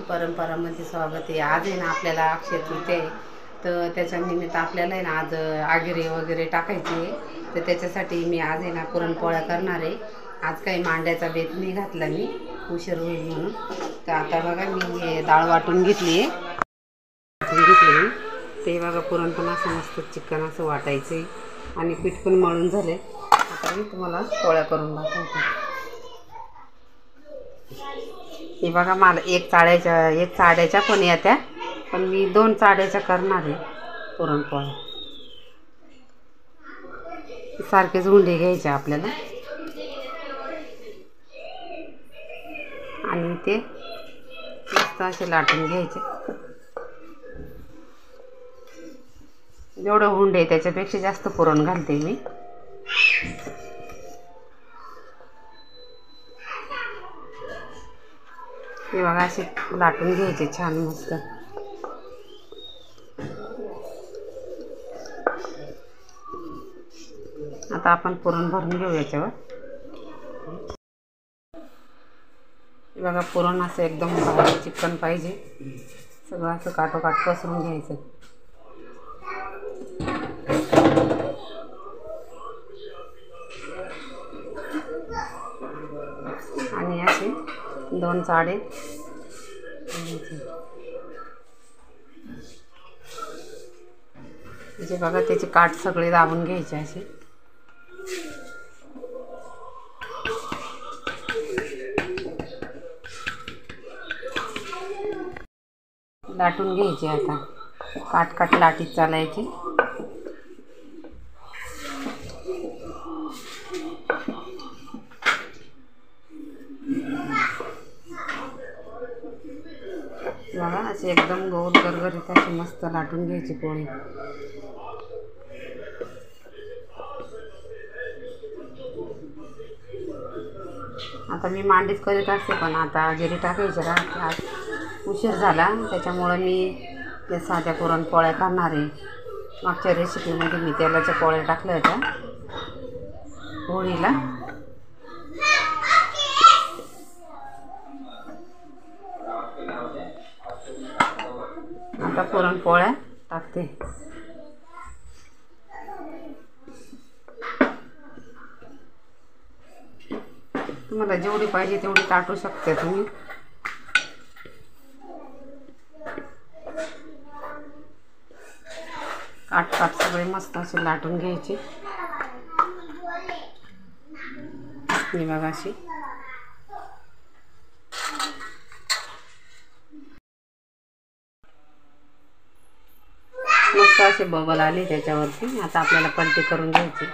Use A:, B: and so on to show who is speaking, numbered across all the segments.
A: परंपरामध्ये स्वागत आहे। आज आहे ना आपल्याला अक्षय तृतीया आहे, तर त्याच्या निमित्त आपल्याला आहे ना आज आगिरी वगैरे टाकायची आहे। तर त्याच्यासाठी मी आज आहे ना पुरणपोळ्या करणार आहे। आज काही मांड्याचा बेत नाही घातला मी, उशीर होईल म्हणून। तर आता बघा मी हे डाळ वाटून घेतली आहे, ते बघा पुरण पण असं मस्त चिकन असं वाटायचं आहे आणि पीठ पण मळून झाले। आता मी तुम्हाला पोळ्या करून दाखवते। हे बघा मला एक चाळ्याच्या पण येत्या, पण मी 2 चाळ्याच्या करणार आहे पुरणपोळ्या। सारखेच हुंडे घ्यायचे आपल्याला आणि ते मस्त असे लाटून घ्यायचे। जेवढं हुंडे त्याच्यापेक्षा जास्त पुरण घालते मी। हे बघा असे लाटून घ्यायचे छान मस्त। आता आपण पुरण भरून घेऊ याच्यावर। हे बघा पुरण असं एकदम भारी चिकन पाहिजे, सगळं असं काठोकाठ पसरून घ्यायचं। आणि असे 2 चाळे म्हणजे बघा त्याचे काठ सगळे दाबून घ्यायचे असे। लाटून घ्यायचे, आता काठ लाटीत चालायची। बघा असे एकदम गोल गरगरीत अशी मस्त लाटून घ्यायची पोळी। आता मी मांडीच करीत असते, पण आता गिरी टाकायची राहते। आज उशीर झाला त्याच्यामुळं मी ते साध्या पुरणपोळ्या करणार आहे। मागच्या रेसिपीमध्ये मी तेलाच्या पोळ्या टाकल्या होत्या होळीला। आता पुरणपोळ्या टाकते। तुम्हाला जेवढी पाहिजे तेवढी टाकू शकते तुम्ही। काठ सगळे मस्त असे लाटून घ्यायचे। हे बघा अशी मस्त असे बबल आले त्याच्यावरती। आता आपल्याला पलटी करून घ्यायची।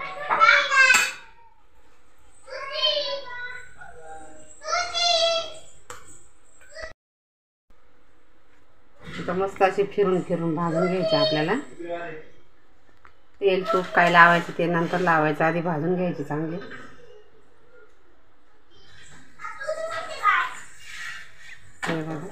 A: आता मस्त अशी फिरून भाजून घ्यायची आपल्याला। तेल तूप काय लावायचं ते नंतर लावायचं, आधी भाजून घ्यायची चांगली। हे बघा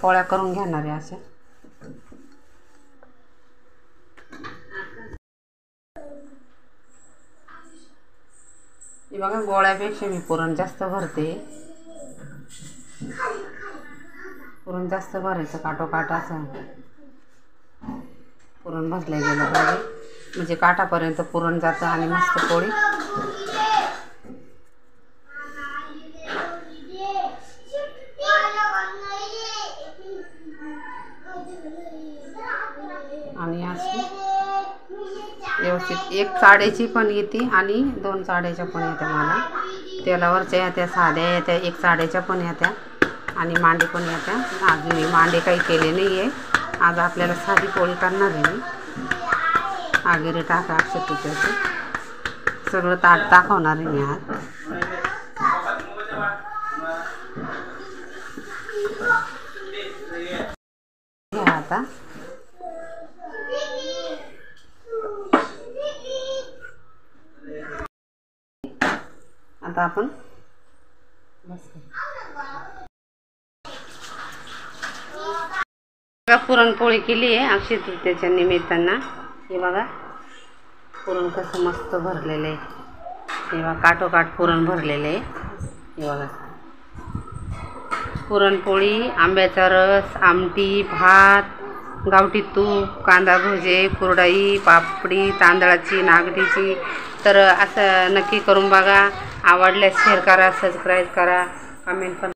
A: पोळ्या करून घेणार आहे अशा। हे बघा गोळ्यापेक्षा मी पुरण जास्त भरते। पुरण जास्त भरायचं, काठोकाठ असं पुरण भरलं गेलं पाहिजे, म्हणजे काठापर्यंत पुरण जातं आणि मस्त पोळी। आणि अशी व्यवस्थित 1 चाळ्याची पण येते आणि 2 चाळ्याच्या पण येत्या। मला तेलावरच्या येत्या, साध्या येत्या, 1 चाळ्याच्या पण येत्या आणि मांडे पण येत्या। आज मी मांडे काही केले नाही आहे, आज आपल्याला साधी पोळी करणार आहे मी। आगिरी टाका अक्षय तृतीयेचं सगळं ताट दाखवणार आहे मी आज। आता आपण पुरणपोळी केली आहे अक्षय तृतीयेच्या निमित्तानं। हे बघा पुरण कसं मस्त भरलेलं आहे, तेव्हा काठोकाठ पुरण भरलेलं आहे. हे बघा, पुरणपोळी, आंब्याचा रस, आमटी, भात, गावठी तूप, कांदा भजे, कुरडई, पापडी, तांदळाची, नागलीची. तर असं नक्की करून बघा. आवडल्यास शेअर करा, सबस्क्राईब करा, कमेंट पण